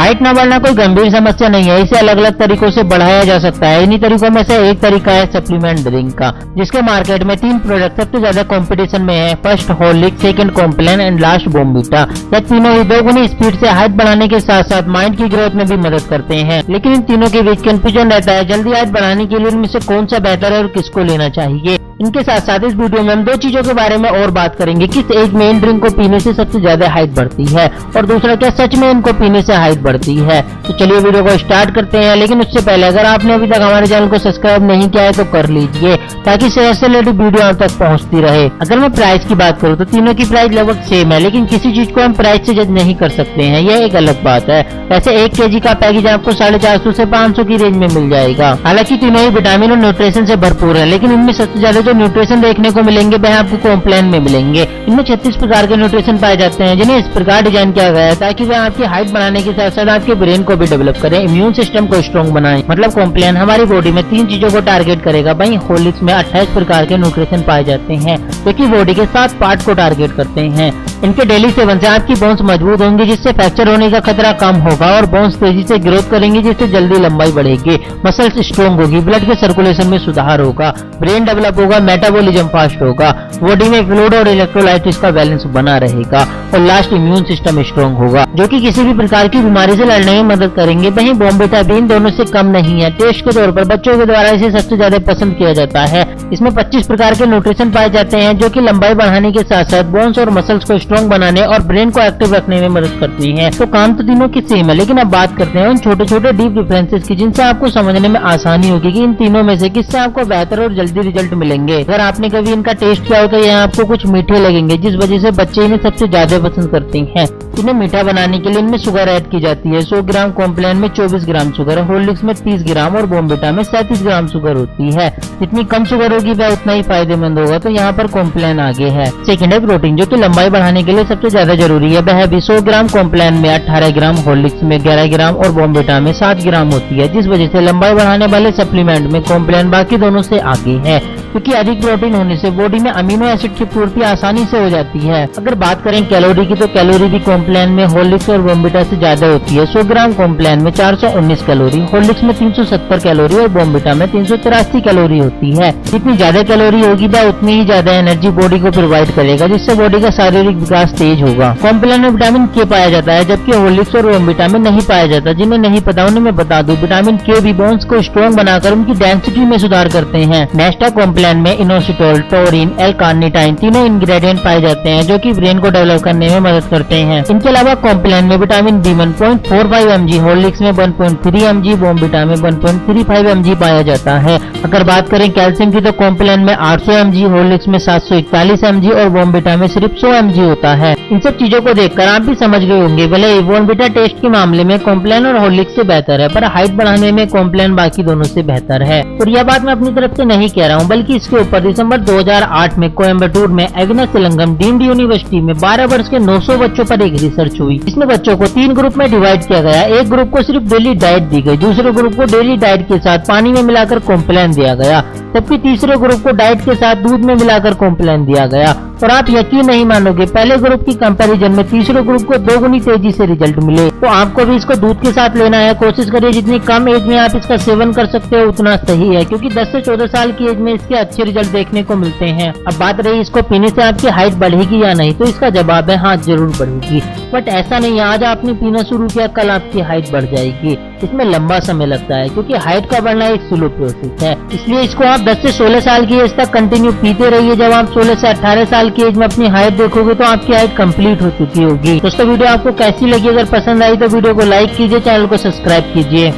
Height न बढ़ना कोई गंभीर समस्या नहीं है, इसे अलग अलग तरीकों से बढ़ाया जा सकता है। इन्हीं तरीकों में से एक तरीका है सप्लीमेंट ड्रिंक का, जिसके मार्केट में 3 प्रोडक्ट सबसे ज्यादा कंपटीशन में है। First Horlicks, second Complan and last Bournvita. ये तीनों ही दोगुनी स्पीड से हाइट बढ़ाने के साथ साथ माइंड की ग्रोथ में भी मदद करते हैं। लेकिन इन तीनों के बीच कंफ्यूजन रहता है, जल्दी हाइट बढ़ाने के लिए इनमें से कौन सा बेहतर है और किसको लेना चाहिए। इनके साथ साथ इस वीडियो में हम 2 चीजों के बारे में और बात करेंगे, किस एज में इन ड्रिंक को पीने से सबसे ज्यादा हाइट बढ़ती है और दूसरा क्या सच में इनको पीने से हाइट बढ़ती है। तो चलिए वीडियो को स्टार्ट करते हैं। लेकिन उससे पहले अगर आपने अभी तक हमारे चैनल को सब्सक्राइब नहीं किया है तो कर लीजिए, ताकि सेहत से रिलेटेड वीडियो आप तक पहुंचती रहे। अगर मैं प्राइस की बात करूँ तो तीनों की प्राइस लगभग सेम है, लेकिन किसी चीज को हम प्राइस से जज नहीं कर सकते हैं, यह एक अलग बात है। वैसे 1 kg का पैकेज आपको 450 से 500 की रेंज में मिल जाएगा। हालांकि तीनों ही विटामिन और न्यूट्रिशन से भरपूर है, लेकिन इनमें सबसे ज्यादा जो न्यूट्रिशन देखने को मिलेंगे वह आपको कॉम्प्लान में मिलेंगे। इनमें 36 प्रकार के न्यूट्रिशन पाए जाते हैं, जिन्हें इस प्रकार डिजाइन किया गया है ताकि वह आपकी हाइट बढ़ाने के साथ साथ आपके ब्रेन को भी डेवलप करें, इम्यून सिस्टम को स्ट्रॉन्ग बनाए। मतलब कॉम्प्लान हमारी बॉडी में 3 चीजों को टारगेट करेगा। वहीं हॉर्लिक्स में 28 प्रकार के न्यूट्रिशन पाए जाते हैं, जो कि बॉडी के 7 पार्ट को टारगेट करते हैं। इनके डेली सेवन से आपकी बोन्स मजबूत होंगी, जिससे फ्रैक्चर होने का खतरा कम होगा और बोन्स तेजी से ग्रोथ करेंगी, जिससे जल्दी लंबाई बढ़ेगी, मसल्स स्ट्रॉन्ग होगी, ब्लड के सर्कुलेशन में सुधार होगा, ब्रेन डेवलप होगा, मेटाबॉलिज्म फास्ट होगा, बॉडी में फ्लूइड और इलेक्ट्रोलाइटिस का बैलेंस बना रहेगा और लास्ट इम्यून सिस्टम स्ट्रॉन्ग होगा, जो कि किसी भी प्रकार की बीमारी से लड़ने में मदद करेंगे। वहीं बॉर्नवीटा भी इन दोनों से कम नहीं है। टेस्ट के तौर पर बच्चों के द्वारा इसे सबसे ज्यादा पसंद किया जाता है। इसमें 25 प्रकार के न्यूट्रिशन पाए जाते हैं, जो कि लंबाई बढ़ाने के साथ साथ बोन्स और मसल्स को स्ट्रॉन्ग बनाने और ब्रेन को एक्टिव रखने में मदद करती हैं। तो काम तो तीनों की सेम है, लेकिन अब बात करते हैं उन छोटे छोटे डीप डिफरेंसेस की, जिनसे आपको समझने में आसानी होगी कि इन तीनों में से किससे आपको बेहतर और जल्दी रिजल्ट मिलेंगे। अगर आपने कभी इनका टेस्ट किया हो तो यह आपको कुछ मीठे लगेंगे, जिस वजह से बच्चे इन्हें सबसे ज्यादा पसंद करते हैं। इन्हें मीठा बनाने के लिए इनमें शुगर ऐड की जाती है। 100 ग्राम कॉम्प्लान में 24 ग्राम शुगर, हॉर्लिक्स में 30 ग्राम और बॉर्नवीटा में 37 ग्राम शुगर होती है। जितनी कम शुगर होगी वह उतना ही फायदेमंद होगा, तो यहाँ पर कॉम्प्लान आगे है। सेकंड है प्रोटीन, जो कि लंबाई बढ़ाने के लिए सबसे ज्यादा जरूरी है। वह भी 100 ग्राम कॉम्प्लान में 18 ग्राम, हॉर्लिक्स में 11 ग्राम और बॉर्नवीटा में 7 ग्राम होती है, जिस वजह से लंबाई बढ़ाने वाले सप्लीमेंट में कॉम्प्लान बाकी दोनों से आगे है, क्योंकि अधिक प्रोटीन होने से बॉडी में अमीनो एसिड की पूर्ति आसानी से हो जाती है। अगर बात करें कैलोरी की, तो कैलोरी भी कॉम्प्लान में हॉर्लिक्स और बॉर्नवीटा से ज्यादा होती है। 100 ग्राम कॉम्प्लान में 419 कैलोरी, हॉर्लिक्स में 370 कैलोरी और बॉर्नवीटा में 383 कैलोरी होती है। जितनी ज्यादा कैलोरी होगी वह उतनी ही ज्यादा एनर्जी बॉडी को प्रोवाइड करेगा, जिससे बॉडी का शारीरिक विकास तेज होगा। कॉम्प्लान में विटामिन के पाया जाता है, जबकि हॉर्लिक्स और बॉर्नवीटा में नहीं पाया जाता। जिन्हें नहीं पता उन्हें मैं बता दूं, विटामिन के भी बोन्स को स्ट्रॉन्ग बनाकर उनकी डेंसिटी में सुधार करते हैं। नेक्स्ट है कॉम्प्लान में इनोसिटोल, टोरिन, L-कार्निटाइन तीनों इंग्रेडिएंट पाए जाते हैं, जो कि ब्रेन को डेवलप करने में मदद करते हैं। इनके अलावा कॉम्प्लान में विटामिन बी 1.45 mg, हॉर्लिक्स में 1.3 mg, बॉर्नवीटा में 1.35 mg पाया जाता है। अगर बात करें कैल्शियम की, तो कॉम्प्लान में 800 mg, हॉर्लिक्स में 741 mg और बॉर्नवीटा में सिर्फ 100 mg होता है। इन सब चीजों को देखकर आप भी समझ गए होंगे, भले ही बॉर्नवीटा टेस्ट के मामले में कॉम्प्लान और हॉर्लिक्स से बेहतर है, पर हाइट बढ़ाने में कॉम्प्लान बाकी दोनों से बेहतर है। और यह बात मैं अपनी तरफ से नहीं कह रहा हूँ, बल्कि इसके ऊपर दिसंबर 2008 में कोयम्बटूर में एग्नेस तेलंगम डीम्ड यूनिवर्सिटी में 12 वर्ष के 900 बच्चों पर एक रिसर्च हुई। इसमें बच्चों को 3 ग्रुप में डिवाइड किया गया। एक ग्रुप को सिर्फ डेली डाइट दी गई, दूसरे ग्रुप को डेली डाइट के साथ पानी में मिलाकर कॉम्प्लान दिया गया, जबकि तीसरे ग्रुप को डाइट के साथ दूध में मिलाकर कॉम्प्लान दिया गया। और आप यकीन नहीं मानोगे, पहले ग्रुप की कंपैरिजन में तीसरे ग्रुप को 2 गुनी तेजी से रिजल्ट मिले। तो आपको भी इसको दूध के साथ लेना है। कोशिश करिए जितनी कम एज में आप इसका सेवन कर सकते हो उतना सही है, क्योंकि 10 से 14 साल की एज में इसके अच्छे रिजल्ट देखने को मिलते हैं। अब बात रही इसको पीने से आपकी हाइट बढ़ेगी या नहीं, तो इसका जवाब है हाँ, जरूर बढ़ेगी। बट ऐसा नहीं है आज आपने पीना शुरू किया कल आपकी हाइट बढ़ जाएगी। इसमें लंबा समय लगता है, क्योंकि हाइट का बढ़ना एक स्लो प्रोसेस है। इसलिए इसको आप 10 से 16 साल की एज तक कंटिन्यू पीते रहिए। जब आप 16 से 18 साल की एज में अपनी हाइट देखोगे तो आपकी हाइट कंप्लीट हो चुकी होगी। दोस्तों वीडियो आपको कैसी लगी? अगर पसंद आई तो वीडियो को लाइक कीजिए, चैनल को सब्सक्राइब कीजिए।